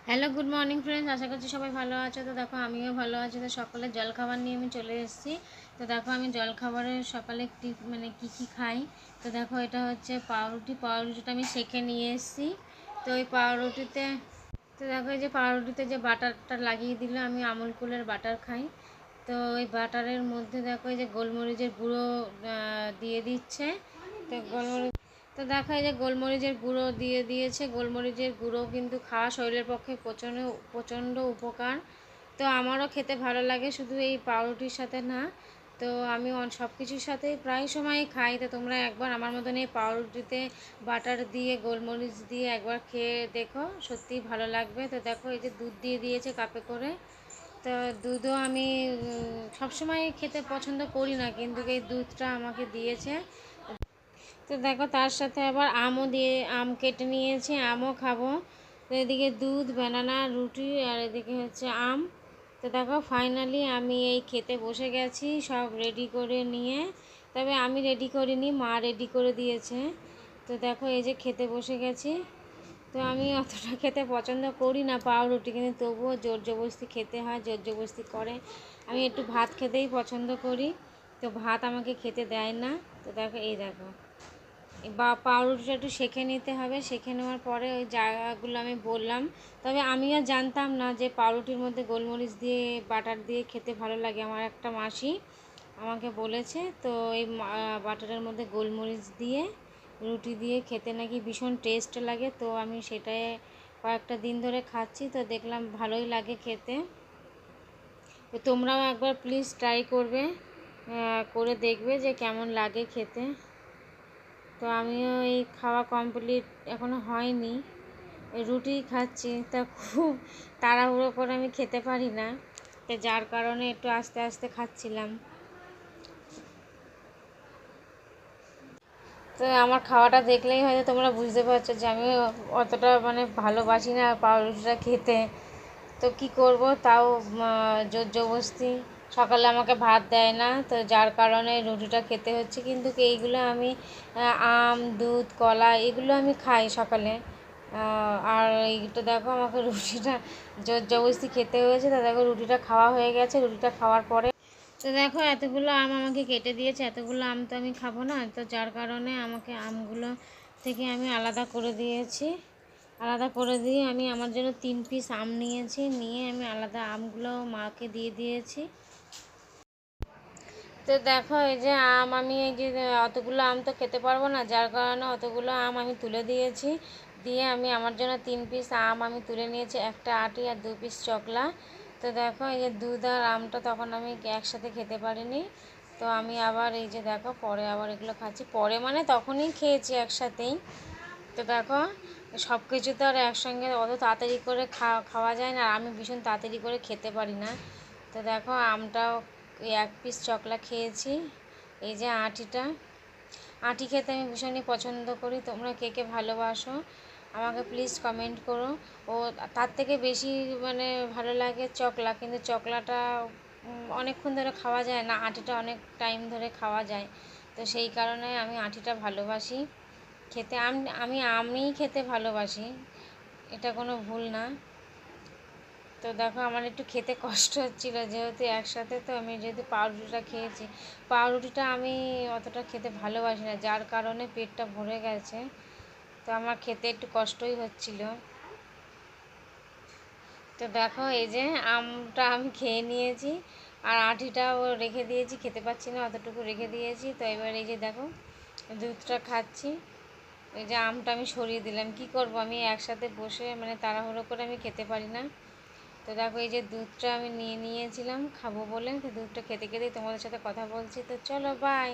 Hello, good morning friends. আশা করছি সবাই ভালো আছো। তো দেখো আমিও ভালো আছি। তো সকালে জলখাবার নিয়ে আমি চলে এসেছি। তো দেখো আমি জলখাবারে সকালে কী কী খাই। তো দেখো এটা হচ্ছে পাউরুটিটা আমি সেঁকে নিয়ে এসেছি। তো ওই পাউরুটিতে তো দেখো এই যে পাউরুটিতে যে বাটারটা লাগিয়ে দিলে আমি আমুল কুলের বাটার খাই। তো ওই বাটারের মধ্যে দেখো এই যে গোলমরিচের গুঁড়ো দিয়ে দিচ্ছে। তো দেখো এই যে গোলমরিচের গুঁড়ো দিয়ে দিয়েছে। গোলমরিচের গুঁড়ো কিন্তু খাওয়া শরীরের পক্ষে প্রচণ্ড প্রচণ্ড উপকার। তো আমারও খেতে ভালো লাগে, শুধু এই পাউরুটির সাথে না। তো আমি সব কিছুর সাথেই প্রায় সময়ই খাই। তো তোমরা একবার আমার মতন এই পাউরুটিতে বাটার দিয়ে গোলমরিচ দিয়ে একবার খেয়ে দেখো, সত্যিই ভালো লাগবে। তো দেখো এই যে দুধ দিয়ে দিয়েছে কাপে করে। তো দুধও আমি সবসময় খেতে পছন্দ করি না, কিন্তু এই দুধটা আমাকে দিয়েছে। তো দেখো তার সাথে আবার আম কেটে নিয়েছি, আমও খাবো। তো এদিকে দুধ, বানানা, রুটি, আর এদিকে হচ্ছে আম। তো দেখো ফাইনালি আমি এই খেতে বসে গেছি, সব রেডি করে নিয়ে। তবে আমি রেডি করিনি, মা রেডি করে দিয়েছে। তো দেখো এই যে খেতে বসে গেছি। তো আমি অতটা খেতে পছন্দ করি না পাউরুটি, কিন্তু তবুও জোর জবরদস্তি খেতে হয়, জোর জবরদস্তি করে। আমি একটু ভাত খেতেই পছন্দ করি। তো ভাত আমাকে খেতে দেয় না। তো দেখো এই দেখো বা পাউরুটিটা একটু সেঁকে নিতে হবে। সেঁকে নেওয়ার পরে ওই জায়গাগুলো আমি বললাম। তবে আমিও জানতাম না যে পাউরুটির মধ্যে গোলমরিচ দিয়ে বাটার দিয়ে খেতে ভালো লাগে। আমার একটা মাসি আমাকে বলেছে। তো এই বাটারের মধ্যে গোলমরিচ দিয়ে রুটি দিয়ে খেতে নাকি ভীষণ টেস্ট লাগে। তো আমি সেটাই কয়েকটা দিন ধরে খাচ্ছি। তো দেখলাম ভালোই লাগে খেতে। তো তোমরাও একবার প্লিজ ট্রাই করবে, করে দেখবে যে কেমন লাগে খেতে। তো আমিও এই খাওয়া কমপ্লিট এখনও হয়নি, রুটি খাচ্ছি। তা খুব তাড়াহুড়ো করে আমি খেতে পারি না, তো যার কারণে একটু আস্তে আস্তে খাচ্ছিলাম। তো আমার খাওয়াটা দেখলেই হয়তো তোমরা বুঝতে পারছো যে আমি অতটা ভালোবাসি না পাউরুটিটা খেতে। তো কি করব, তাও জোর জবরদস্তি। সকালে আমাকে ভাত দেয় না, তো যার কারণে রুটিটা খেতে হচ্ছে। কিন্তু এইগুলো আমি আম, দুধ, কলা এগুলো আমি খাই সকালে। আর এইটা দেখো আমাকে রুটিটা জোর জবরদস্তি খেতে হয়েছে। তো দেখো রুটিটা খাওয়া হয়ে গেছে। রুটিটা খাওয়ার পরে তো দেখো এতগুলো আম আমাকে কেটে দিয়েছে। এতগুলো আম তো আমি খাবো না, তো যার কারণে আমাকে আমগুলো থেকে আমি আলাদা করে দিয়েছি। আলাদা করে দিয়ে আমি আমার জন্য 3 পিস আম নিয়েছি, নিয়ে আমি আলাদা আমগুলো মাকে দিয়ে দিয়েছি। তো দেখো এই যে আমি এই যে অতগুলো আম তো খেতে পারবো না, যার কারণে অতগুলো আম আমি তুলে দিয়েছি। দিয়ে আমি আমার জন্য 3 পিস আম আমি তুলে নিয়েছি, একটা আটি আর 2 পিস চকলা। তো দেখো এই যে দুধ আর আমটা তখন আমি একসাথে খেতে পারিনি। তো আমি আবার এই যে দেখো পরে আবার এগুলো খাচ্ছি। পরে তখনই খেয়েছি একসাথেই। তো দেখো সব কিছু তো আর একসঙ্গে অত তাড়াতাড়ি করে খাওয়া যায় না, আর আমি ভীষণ তাড়াতাড়ি করে খেতে পারি না। তো দেখো আমটাও 1 পিস চকলা খেয়েছি। এই যে আটি খেতে আমি ভীষণই পছন্দ করি। তোমরা কে কে ভালোবাসো আমাকে প্লিজ কমেন্ট করো। ও তার থেকে বেশি ভালো লাগে চকলা, কিন্তু চকলাটা অনেকক্ষণ ধরে খাওয়া যায় না, আটিটা অনেক টাইম ধরে খাওয়া যায়। তো সেই কারণে আমি আটিটা ভালোবাসি খেতে। আমি খেতে ভালোবাসি, এটা কোনো ভুল না। তো দেখো আমার একটু খেতে কষ্ট হচ্ছিলো, যেহেতু একসাথে। তো আমি যেহেতু পাউরুটিটা খেয়েছি, পাউরুটিটা আমি অতটা খেতে ভালোবাসি না, যার কারণে পেটটা ভরে গেছে। তো আমার খেতে একটু কষ্টই হচ্ছিল। তো দেখো এই যে আমটা আমি খেয়ে নিয়েছি, আর আটিটাও রেখে দিয়েছি, খেতে পাচ্ছি না অতটুকু রেখে দিয়েছি। তো এবার এই যে দেখো দুধটা খাচ্ছি। এই যে আমটা আমি সরিয়ে দিলাম, কি করব, আমি একসাথে বসে তাড়াহুড়ো করে আমি খেতে পারি না। তো দেখো এই যে দুধটা আমি নিয়ে নিয়েছিলাম খাবো বলে। তো দুধটা খেতে খেতেই তোমাদের সাথে কথা বলছি। তো চলো বাই।